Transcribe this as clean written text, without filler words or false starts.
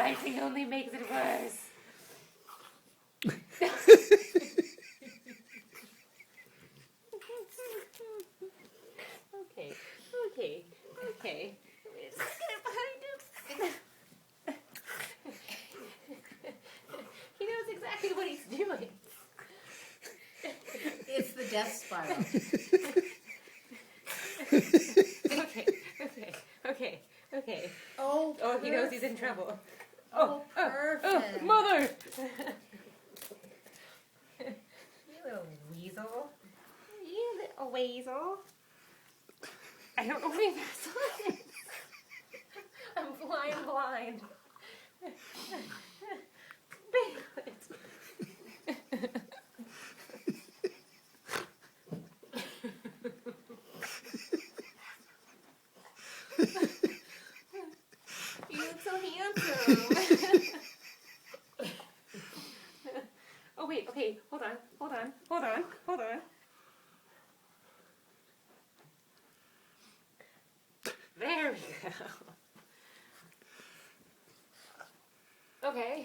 Laughing only makes it worse. Okay, okay, okay. Let's get behind him. He knows exactly what he's doing. It's the death spiral. Okay. Oh, Oh, he knows he's in trouble. Oh, perfect. Mother! You little weasel. You little weasel. I don't know what that's like. I'm flying blind. Piglet. You look so handsome. Oh wait, okay, hold on. There we go. Okay.